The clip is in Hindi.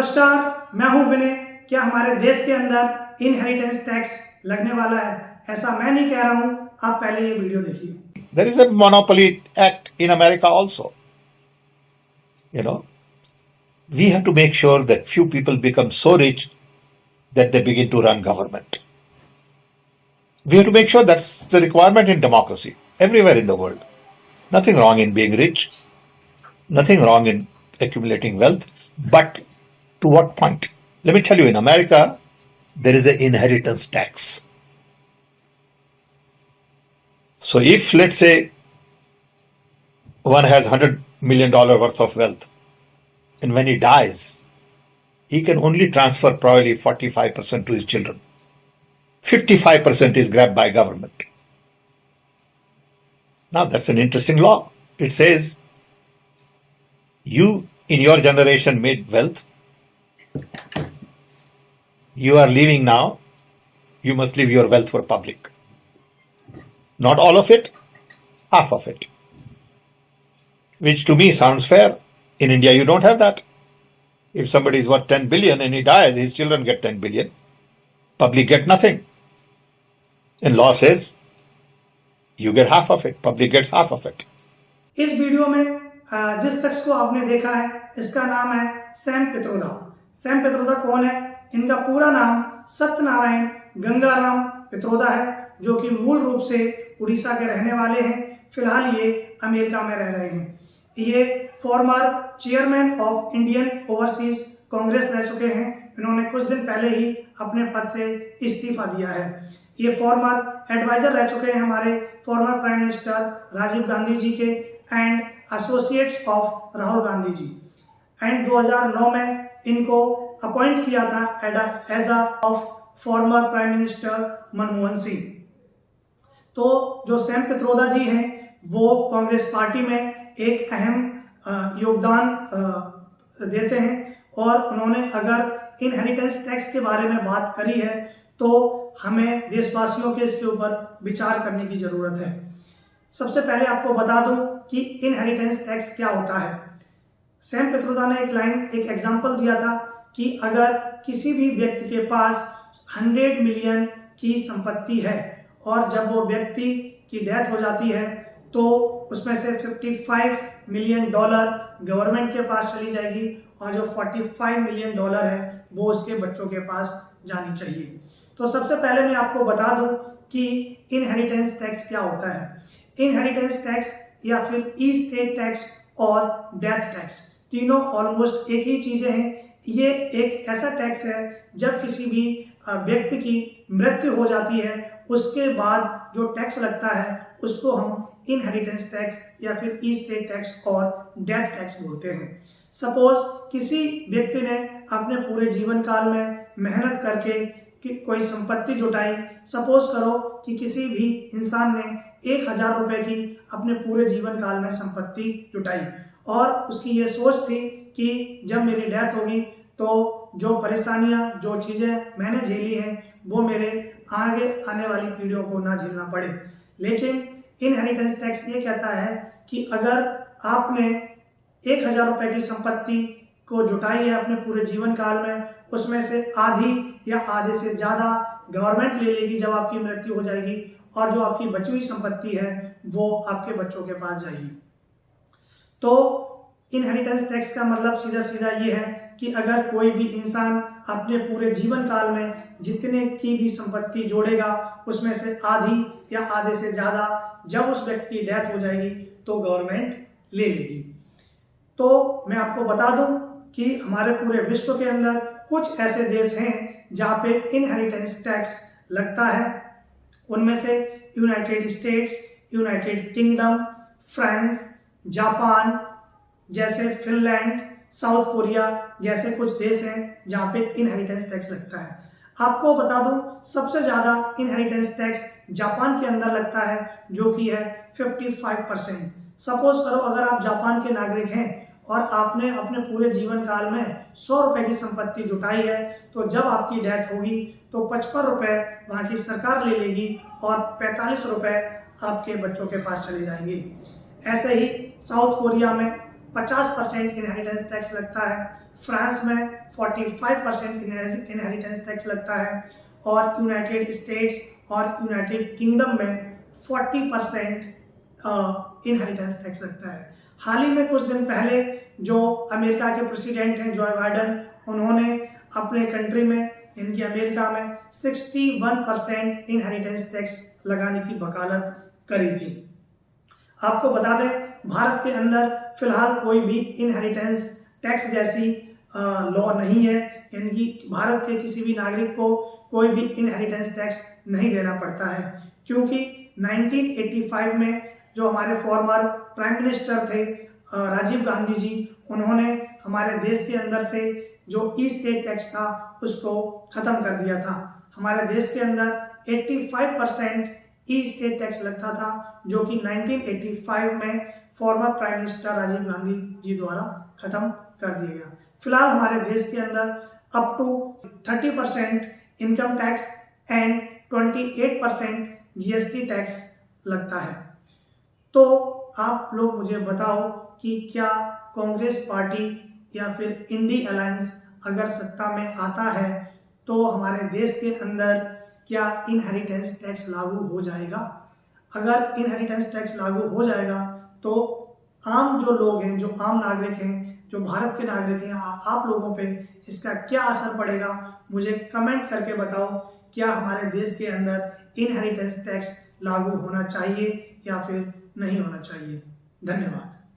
नमस्कार, मैं हूं विनय। क्या हमारे देश के अंदर इनहेरिटेंस टैक्स लगने वाला है? ऐसा मैं नहीं कह रहा हूं, आप पहले ये वीडियो देखिए। There is a monopoly act in America also. We have to make sure that few people become so rich that they begin to run government. We have to make sure that's the requirement in democracy everywhere in the world. Nothing wrong in being rich, nothing wrong in accumulating wealth, but to what point? Let me tell you, in America, there is an inheritance tax. So if, let's say, one has $100 million worth of wealth, and when he dies, he can only transfer probably 45% to his children. 55% is grabbed by government. Now that's an interesting law. It says, you in your generation made wealth. You are leaving now. You must leave your wealth for public. Not all of it, half of it. Which to me sounds fair. In India, you don't have that. If somebody is worth 10 billion and he dies, his children get 10 billion. Public get nothing. And law says, you get half of it. Public gets half of it. इस वीडियो में जिस शख्स को आपने देखा है, इसका नाम है सैम पित्रोदा। सैम पित्रोदा कौन है? इनका पूरा नाम सत्यनारायण गंगाराम पित्रोदा है, जो कि मूल रूप से उड़ीसा के रहने वाले हैं। फिलहाल ये अमेरिका में रह रहे हैं। ये former chairman of Indian overseas Congress रह चुके हैं। इन्होंने कुछ दिन पहले ही अपने पद से इस्तीफा दिया है। ये फॉर्मर एडवाइजर रह चुके हैं हमारे former prime minister Rajiv Gandhi ji के and associates of Rahul Gandhi ji. And 2009 में इनको अपॉइंट किया था as of former prime minister Manmohan Singh. तो जो सैम पित्रोदा जी हैं, वो कांग्रेस पार्टी में एक अहम योगदान देते हैं, और उन्होंने अगर इनहेरिटेंस टैक्स के बारे में बात करी है तो हमें देशवासियों के इसके ऊपर विचार करने की जरूरत है। सबसे पहले आपको बता दूं कि इनहेरिटेंस टैक्स क्या होता है। सैम पित्रोदा ने एक एग्जांपल दिया था कि अगर किसी भी व्यक्ति के पास 100 मिलियन की संपत्ति है और जब वो व्यक्ति की डेथ हो जाती है तो उसमें से $55 मिलियन गवर्नमेंट के पास चली जाएगी, और जो $45 मिलियन है वो उसके बच्चों के पास जानी चाहिए। तो सबसे पहले मैं आपको बता दूं कि इनहेरिटेंस टैक्स क्या होता है। इनहेरिटेंस टैक्स या फिर ई-स्टेट टैक्स और डेथ टैक्स, तीनों ऑलमोस्ट एक ही चीजें हैं। ये एक ऐसा टैक्स है जब किसी भी व्यक्ति की मृत्यु हो जाती है, उसके बाद जो टैक्स लगता है उसको हम इनहेरिटेंस टैक्स या फिर ई-स्टेट टैक्स और डेथ टैक्स बोलते हैं। सपोज किसी व्यक्ति ने अपने पूरे जीवन काल में मेहनत करके कोई संपत्ति जुटाई। सपोज करो कि किसी भी इंसान ने 1000 रुपए की अपने पूरे जीवन काल में संपत्ति जुटाई, और उसकी ये सोच थी कि जब मेरी डेथ होगी तो जो परेशानियां, जो चीज़ें मैंने झेली हैं वो मेरे आगे आने वाली पीढ़ियों को ना झेलना पड़े। लेकिन इनहेरिटेंस टैक्स ये कहता है कि अगर आपने 1000 रुपए की संपत्ति को जुटाई है अपने पूरे जीवन काल में, उसमें से आधी या आधे से ज़्यादा गवर्नमेंट ले लेगी जब आपकी मृत्यु हो जाएगी, और जो आपकी बची हुई संपत्ति है वो आपके बच्चों के पास जाएगी। तो इनहेरिटेंस टैक्स का मतलब सीधा सीधा ये है कि अगर कोई भी इंसान अपने पूरे जीवन काल में जितने की भी संपत्ति जोड़ेगा, उसमें से आधी या आधे से ज़्यादा जब उस व्यक्ति की डेथ हो जाएगी तो गवर्नमेंट ले लेगी। तो मैं आपको बता दूं कि हमारे पूरे विश्व के अंदर कुछ ऐसे देश हैं जहाँ पे इनहेरिटेंस टैक्स लगता है। उनमें से United states, United kingdom, France, Japan जैसे, फिनलैंड, साउथ कोरिया जैसे कुछ देश हैं जहाँ पे इनहेरिटेंस टैक्स लगता है। आपको बता दूं सबसे ज़्यादा इनहेरिटेंस टैक्स जापान के अंदर लगता है, जो कि है 55%। सपोज करो अगर आप जापान के नागरिक हैं और आपने अपने पूरे जीवन काल में 100 रुपए की संपत्ति जुटाई है, तो जब आपकी डेथ होगी तो 55 रुपए वहाँ की सरकार ले लेगी और 45 रुपए आपके बच्चों के पास चले जाएंगे। ऐसे ही साउथ कोरिया में 50% इनहेरिटेंस टैक्स लगता है। फ्रांस में 45% इनहेरिटेंस टैक्स लगता है और यूनाइटेड स्टेट्स और यूनाइटेड किंगडम में 40% इनहेरिटेंस टैक्स लगता है। हाल ही में कुछ दिन पहले जो अमेरिका के प्रेसिडेंट हैं जो बाइडन, उन्होंने अपने कंट्री में, इनकी अमेरिका में 61% इनहेरिटेंस टैक्स लगाने की वकालत करी थी। आपको बता दें, भारत के अंदर फिलहाल कोई भी इनहेरिटेंस टैक्स जैसी लॉ नहीं है, यानी कि भारत के किसी भी नागरिक को कोई भी इनहेरिटेंस टैक्स नहीं देना पड़ता है, क्योंकि 1985 में जो हमारे फॉर्मर प्राइम मिनिस्टर थे राजीव गांधी जी, उन्होंने हमारे देश के अंदर से जो ई-स्टेट टैक्स था उसको ख़त्म कर दिया था। हमारे देश के अंदर 85% ई-स्टेट टैक्स लगता था, जो कि 1985 में former prime minister Rajiv Gandhi ji द्वारा ख़त्म कर दिया गया। फिलहाल हमारे देश के अंदर up to 30% income tax and 28% GST tax लगता है। तो आप लोग मुझे बताओ कि क्या कांग्रेस पार्टी या फिर इंडी अलायंस अगर सत्ता में आता है तो हमारे देश के अंदर क्या इनहेरिटेंस टैक्स लागू हो जाएगा? अगर इनहेरिटेंस टैक्स लागू हो जाएगा तो आम जो लोग हैं, जो आम नागरिक हैं, जो भारत के नागरिक हैं, आप लोगों पे इसका क्या असर पड़ेगा, मुझे कमेंट करके बताओ। क्या हमारे देश के अंदर इनहेरिटेंस टैक्स लागू होना चाहिए या फिर नहीं होना चाहिए? धन्यवाद।